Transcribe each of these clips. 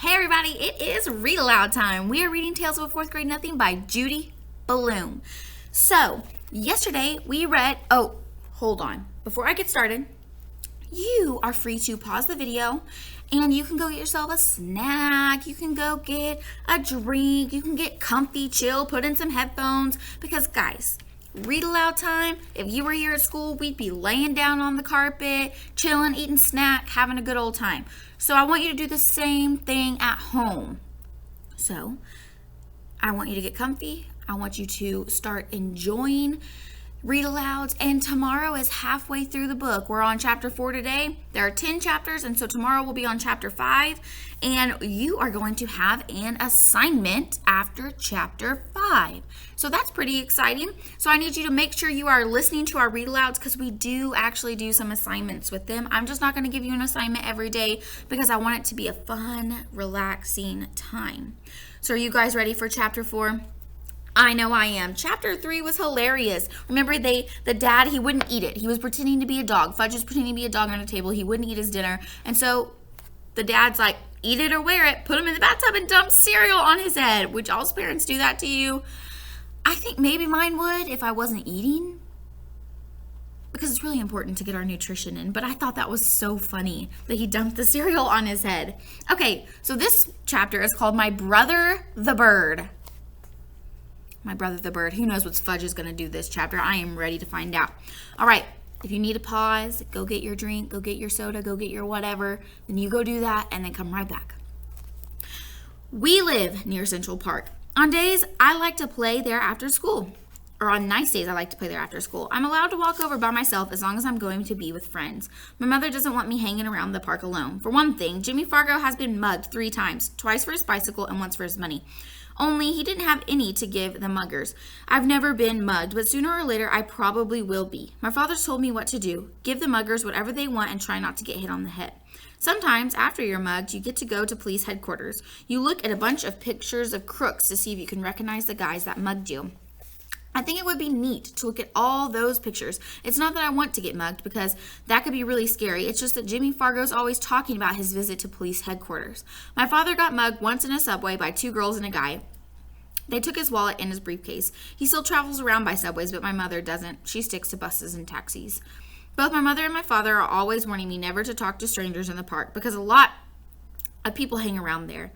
Hey everybody, it is Read Aloud time. We are reading Tales of a Fourth Grade Nothing by Judy Blume. So, yesterday we read, hold on. Before I get started, you are free to pause the video and you can go get yourself a snack. You can go get a drink. You can get comfy, chill, put in some headphones. Because guys, read aloud time, if you were here at school, we'd be laying down on the carpet, chilling, eating snack, having a good old time. So I want you to do the same thing at home. So I want you to get comfy. I want you to start enjoying read alouds. And tomorrow is halfway through the book. We're on chapter 4 today. There are 10 chapters, and so tomorrow we'll be on chapter 5. And you are going to have an assignment after chapter 5. So that's pretty exciting. So I need you to make sure you are listening to our read alouds because we do actually do some assignments with them. I'm just not going to give you an assignment every day because I want it to be a fun, relaxing time. So are you guys ready for chapter 4? I know I am. Chapter 3 was hilarious. Remember, the dad, he wouldn't eat it. He was pretending to be a dog. Fudge was pretending to be a dog on the table. He wouldn't eat his dinner. And so the dad's like, eat it or wear it. Put him in the bathtub and dump cereal on his head. Would y'all's parents do that to you? I think maybe mine would if I wasn't eating. Because it's really important to get our nutrition in. But I thought that was so funny that he dumped the cereal on his head. Okay, so this chapter is called My Brother the Bird. My Brother the Bird. Who knows what Fudge is going to do this chapter? I am ready to find out. All right. If you need a pause, go get your drink, go get your soda, go get your whatever. Then you go do that and then come right back. We live near Central Park. On days, I like to play there after school. Or on nice days, I like to play there after school. I'm allowed to walk over by myself as long as I'm going to be with friends. My mother doesn't want me hanging around the park alone. For one thing, Jimmy Fargo has been mugged 3 times. Twice for his bicycle and once for his money. Only he didn't have any to give the muggers. I've never been mugged, but sooner or later I probably will be. My father's told me what to do. Give the muggers whatever they want and try not to get hit on the head. Sometimes, after you're mugged, you get to go to police headquarters. You look at a bunch of pictures of crooks to see if you can recognize the guys that mugged you. I think it would be neat to look at all those pictures. It's not that I want to get mugged because that could be really scary. It's just that Jimmy Fargo's always talking about his visit to police headquarters. My father got mugged once in a subway by 2 girls and a guy. They took his wallet and his briefcase. He still travels around by subways, but my mother doesn't. She sticks to buses and taxis. Both my mother and my father are always warning me never to talk to strangers in the park because a lot of people hang around there.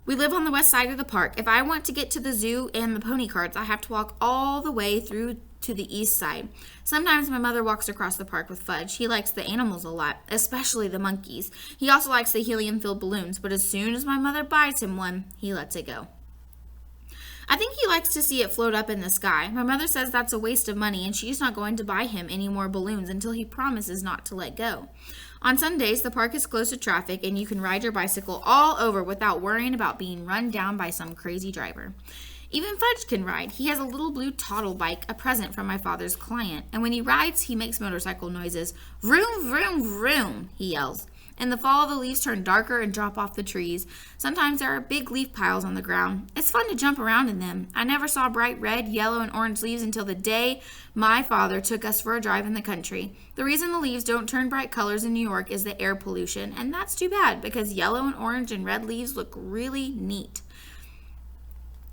We live on the west side of the park. If I want to get to the zoo and the pony carts, I have to walk all the way through to the east side. Sometimes my mother walks across the park with Fudge. He likes the animals a lot, especially the monkeys. He also likes the helium-filled balloons, but as soon as my mother buys him one, he lets it go. I think he likes to see it float up in the sky. My mother says that's a waste of money and she's not going to buy him any more balloons until he promises not to let go. On Sundays, the park is closed to traffic and you can ride your bicycle all over without worrying about being run down by some crazy driver. Even Fudge can ride. He has a little blue toddle bike, a present from my father's client, and when he rides, he makes motorcycle noises. Vroom, vroom, vroom, he yells. In the fall, the leaves turn darker and drop off the trees. Sometimes there are big leaf piles on the ground. It's fun to jump around in them. I never saw bright red, yellow, and orange leaves until the day my father took us for a drive in the country. The reason the leaves don't turn bright colors in New York is the air pollution, and that's too bad because yellow and orange and red leaves look really neat.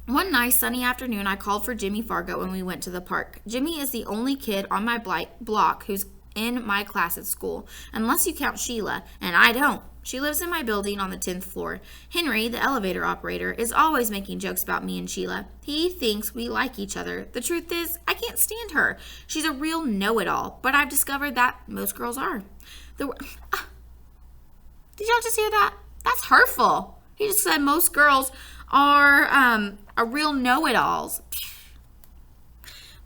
One nice sunny afternoon, I called for Jimmy Fargo when we went to the park. Jimmy is the only kid on my block who's in my class at school, unless you count Sheila, and I don't. She lives in my building on the 10th floor. Henry, the elevator operator, is always making jokes about me and Sheila. He thinks we like each other. The truth is, I can't stand her. She's a real know-it-all, but I've discovered that most girls are. Did y'all just hear that? That's hurtful. He just said most girls are real know-it-alls.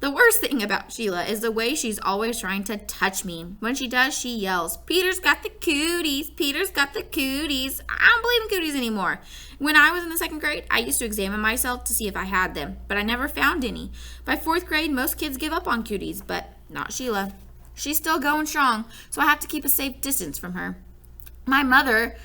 The worst thing about Sheila is the way she's always trying to touch me. When she does, she yells, "Peter's got the cooties, Peter's got the cooties." I don't believe in cooties anymore. When I was in the 2nd grade, I used to examine myself to see if I had them, but I never found any. By 4th grade, most kids give up on cooties, but not Sheila. She's still going strong, so I have to keep a safe distance from her. My mother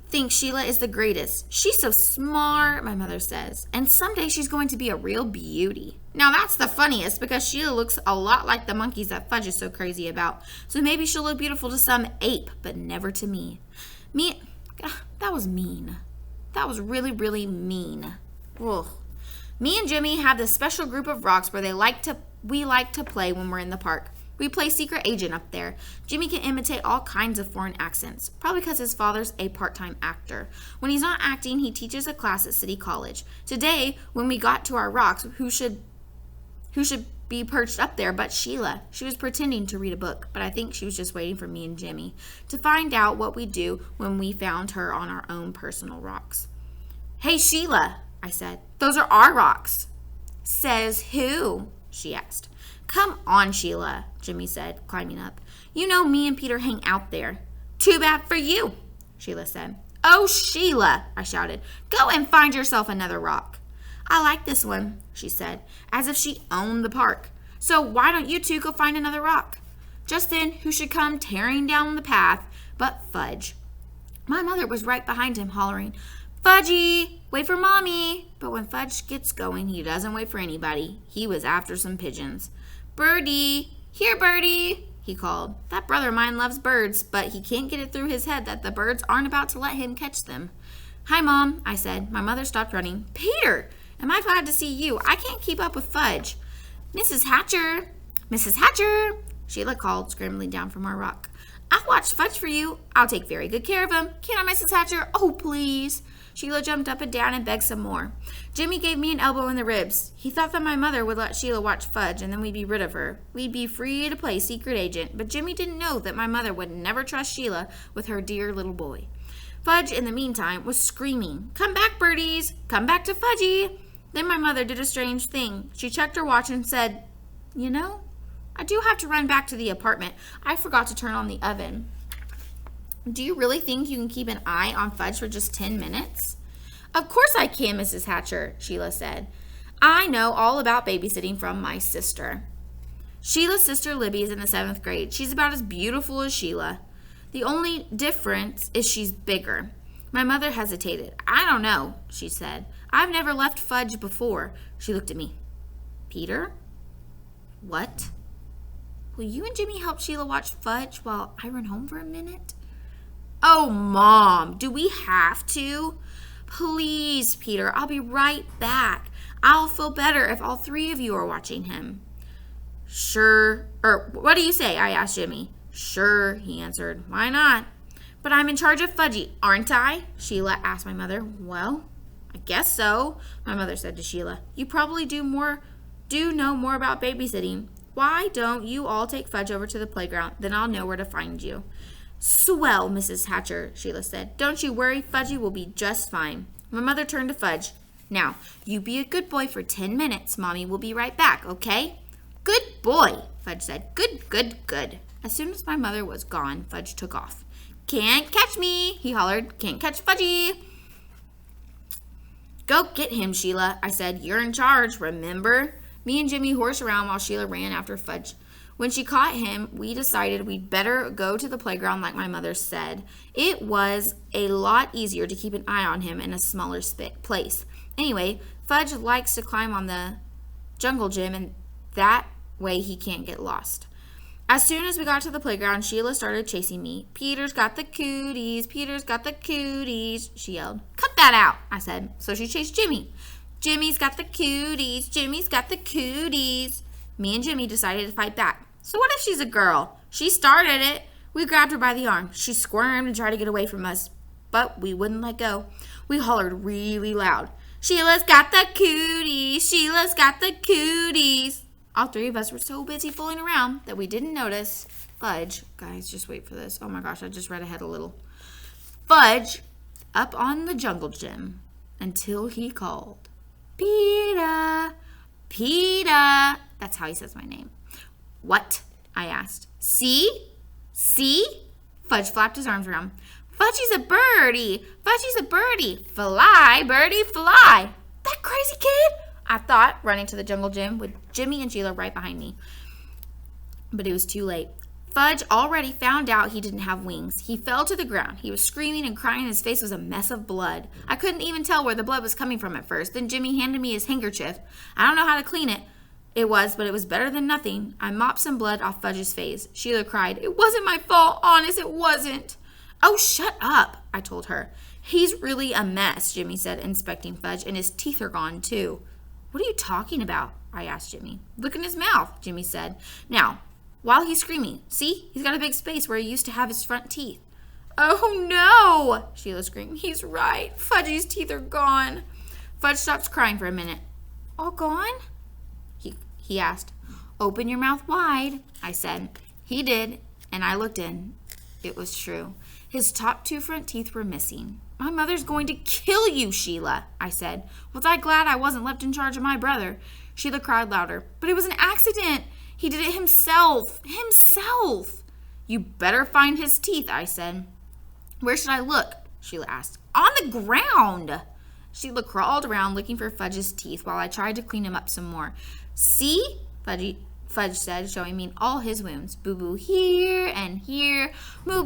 thinks Sheila is the greatest. She's so smart, my mother says, and someday she's going to be a real beauty. Now that's the funniest because Sheila looks a lot like the monkeys that Fudge is so crazy about. So maybe she'll look beautiful to some ape, but never to me. That was mean. That was really, really mean. Ugh. Me and Jimmy have this special group of rocks where we like to play when we're in the park. We play secret agent up there. Jimmy can imitate all kinds of foreign accents, probably because his father's a part-time actor. When he's not acting, he teaches a class at City College. Today, when we got to our rocks, who should be perched up there but Sheila? She was pretending to read a book, but I think she was just waiting for me and Jimmy to find out what we'd do when we found her on our own personal rocks. Hey, Sheila, I said. Those are our rocks. Says who? She asked. Come on, Sheila, Jimmy said, climbing up. You know me and Peter hang out there. Too bad for you, Sheila said. Oh, Sheila, I shouted. Go and find yourself another rock. I like this one, she said, as if she owned the park. So why don't you two go find another rock? Just then, who should come tearing down the path but Fudge. My mother was right behind him, hollering, Fudgy, wait for Mommy. But when Fudge gets going, he doesn't wait for anybody. He was after some pigeons. Birdie, here, Birdie, he called. That brother of mine loves birds, but he can't get it through his head that the birds aren't about to let him catch them. Hi, Mom, I said. My mother stopped running. Peter, am I glad to see you? I can't keep up with Fudge. Mrs. Hatcher, Sheila called, scrambling down from our rock. I'll watch Fudge for you. I'll take very good care of him. Can't I, Mrs. Hatcher? Oh, please. Sheila jumped up and down and begged some more. Jimmy gave me an elbow in the ribs. He thought that my mother would let Sheila watch Fudge and then we'd be rid of her. We'd be free to play secret agent, but Jimmy didn't know that my mother would never trust Sheila with her dear little boy. Fudge, in the meantime, was screaming, Come back, birdies! Come back to Fudgy! Then my mother did a strange thing. She checked her watch and said, You know, I do have to run back to the apartment. I forgot to turn on the oven. Do you really think you can keep an eye on Fudge for just 10 minutes? Of course I can, Mrs. Hatcher, Sheila said. I know all about babysitting from my sister. Sheila's sister Libby is in the 7th grade. She's about as beautiful as Sheila. The only difference is she's bigger. My mother hesitated. I don't know, she said. I've never left Fudge before. She looked at me. Peter? What? Will you and Jimmy help Sheila watch Fudge while I run home for a minute? Oh, Mom, do we have to? Please, Peter, I'll be right back. I'll feel better if all 3 of you are watching him. Sure. What do you say? I asked Jimmy. Sure, he answered. Why not? But I'm in charge of Fudgy, aren't I? Sheila asked my mother. Well, I guess so, my mother said to Sheila. You probably do know more about babysitting. Why don't you all take Fudge over to the playground? Then I'll know where to find you. Swell, Mrs. Hatcher, Sheila said. Don't you worry, Fudgy will be just fine. My mother turned to Fudge. Now, you be a good boy for 10 minutes. Mommy will be right back, okay? Good boy, Fudge said. Good, good, good. As soon as my mother was gone, Fudge took off. Can't catch me, he hollered. Can't catch Fudgy. Go get him, Sheila, I said. You're in charge, remember? Me and Jimmy horsed around while Sheila ran after Fudge. When she caught him, we decided we'd better go to the playground like my mother said. It was a lot easier to keep an eye on him in a smaller place. Anyway, Fudge likes to climb on the jungle gym, and that way he can't get lost. As soon as we got to the playground, Sheila started chasing me. Peter's got the cooties, Peter's got the cooties, she yelled. Cut that out, I said. So she chased Jimmy. Jimmy's got the cooties, Jimmy's got the cooties. Me and Jimmy decided to fight back. So what if she's a girl? She started it. We grabbed her by the arm. She squirmed and tried to get away from us, but we wouldn't let go. We hollered really loud. Sheila's got the cooties, Sheila's got the cooties. All 3 of us were so busy fooling around that we didn't notice Fudge. Guys, just wait for this. Oh my gosh, I just read ahead a little. Fudge up on the jungle gym until he called. Peter, Peter. That's how he says my name. What? I asked. See? See? Fudge flapped his arms around. Fudgy's a birdie. Fudgy's a birdie. Fly, birdie, fly. That crazy kid? I thought, running to the jungle gym with Jimmy and Sheila right behind me. But it was too late. Fudge already found out he didn't have wings. He fell to the ground. He was screaming and crying. His face was a mess of blood. I couldn't even tell where the blood was coming from at first. Then Jimmy handed me his handkerchief. I don't know how to clean it. But it was better than nothing. I mopped some blood off Fudge's face. Sheila cried, It wasn't my fault. Honest, it wasn't. Oh, shut up, I told her. He's really a mess, Jimmy said, inspecting Fudge, and his teeth are gone, too. What are you talking about? I asked Jimmy. Look in his mouth, Jimmy said. Now, while he's screaming, see? He's got a big space where he used to have his front teeth. Oh, no, Sheila screamed. He's right. Fudgy's teeth are gone. Fudge stopped crying for a minute. All gone? He asked. Open your mouth wide, I said. He did, and I looked in. It was true. His top 2 front teeth were missing. My mother's going to kill you, Sheila, I said. Was I glad I wasn't left in charge of my brother? Sheila cried louder. But it was an accident. He did it himself. Himself. You better find his teeth, I said. Where should I look? Sheila asked. On the ground. Sheila crawled around looking for Fudge's teeth while I tried to clean him up some more. See? Fudge said, showing me all his wounds. Boo-boo here and here. More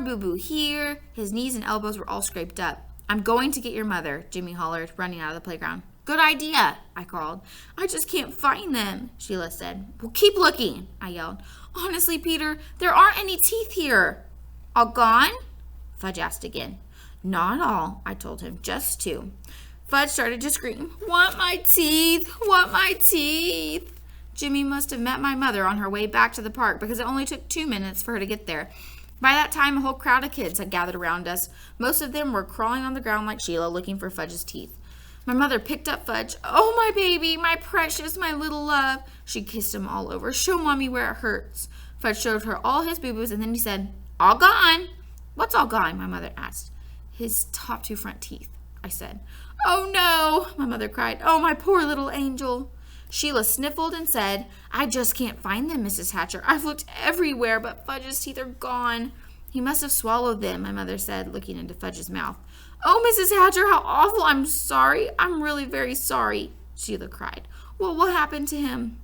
boo-boo here. His knees and elbows were all scraped up. I'm going to get your mother, Jimmy hollered, running out of the playground. Good idea, I called. I just can't find them, Sheila said. Well, keep looking, I yelled. Honestly, Peter, there aren't any teeth here. All gone? Fudge asked again. Not all, I told him, just 2. Fudge started to scream, Want my teeth, want my teeth. Jimmy must have met my mother on her way back to the park because it only took 2 minutes for her to get there. By that time, a whole crowd of kids had gathered around us. Most of them were crawling on the ground like Sheila, looking for Fudge's teeth. My mother picked up Fudge. Oh, my baby, my precious, my little love. She kissed him all over. Show Mommy where it hurts. Fudge showed her all his boo-boos, and then he said, All gone. What's all gone? My mother asked. His top 2 front teeth, I said. Oh, no, my mother cried. Oh, my poor little angel. Sheila sniffled and said, I just can't find them, Mrs. Hatcher. I've looked everywhere, but Fudge's teeth are gone. He must have swallowed them, my mother said, looking into Fudge's mouth. Oh, Mrs. Hatcher, how awful. I'm sorry. I'm really very sorry, Sheila cried. Well, what happened to him?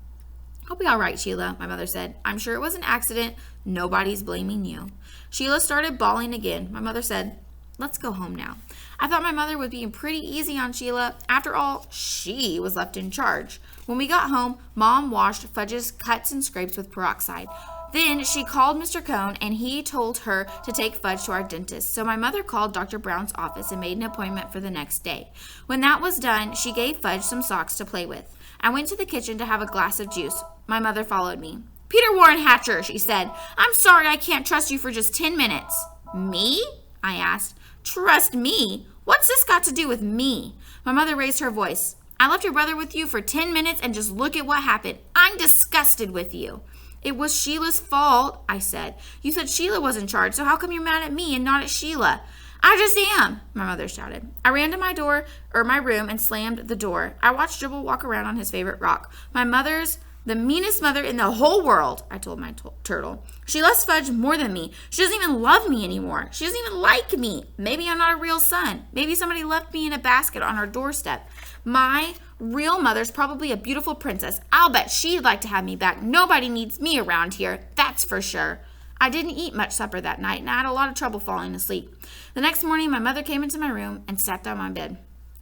I'll be all right, Sheila, my mother said. I'm sure it was an accident. Nobody's blaming you. Sheila started bawling again. My mother said, Let's go home now. I thought my mother was being pretty easy on Sheila. After all, she was left in charge. When we got home, Mom washed Fudge's cuts and scrapes with peroxide. Then she called Mr. Cone, and he told her to take Fudge to our dentist. So my mother called Dr. Brown's office and made an appointment for the next day. When that was done, she gave Fudge some socks to play with. I went to the kitchen to have a glass of juice. My mother followed me. Peter Warren Hatcher, she said. I'm sorry I can't trust you for just 10 minutes. Me? I asked. Trust me? What's this got to do with me? My mother raised her voice. I left your brother with you for 10 minutes and just look at what happened. I'm disgusted with you. It was Sheila's fault, I said. You said Sheila was in charge, so how come you're mad at me and not at Sheila? I just am, my mother shouted. I ran to my room and slammed the door. I watched Dribble walk around on his favorite rock. My mother's the meanest mother in the whole world, I told my turtle. She loves Fudge more than me. She doesn't even love me anymore. She doesn't even like me. Maybe I'm not a real son. Maybe somebody left me in a basket on our doorstep. My real mother's probably a beautiful princess. I'll bet she'd like to have me back. Nobody needs me around here, that's for sure. I didn't eat much supper that night, and I had a lot of trouble falling asleep. The next morning, my mother came into my room and sat down on my bed.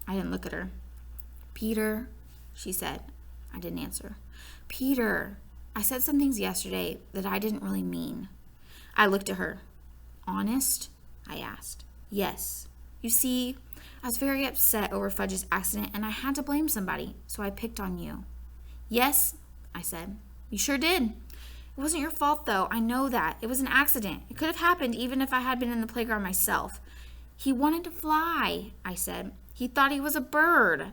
I didn't look at her. Peter, she said. I didn't answer. Peter, I said some things yesterday that I didn't really mean. I looked at her. Honest? I asked. Yes. You see, I was very upset over Fudge's accident, and I had to blame somebody, so I picked on you. Yes, I said. You sure did. It wasn't your fault, though. I know that. It was an accident. It could have happened even if I had been in the playground myself. He wanted to fly, I said. He thought he was a bird.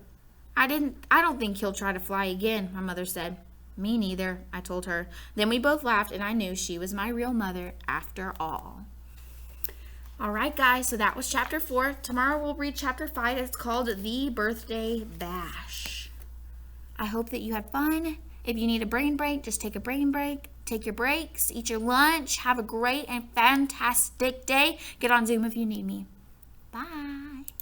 I don't think he'll try to fly again, my mother said. Me neither, I told her. Then we both laughed, and I knew she was my real mother after all. All right, guys, so that was chapter 4. Tomorrow we'll read chapter 5. It's called The Birthday Bash. I hope that you had fun. If you need a brain break, just take a brain break. Take your breaks, eat your lunch, have a great and fantastic day. Get on Zoom if you need me. Bye.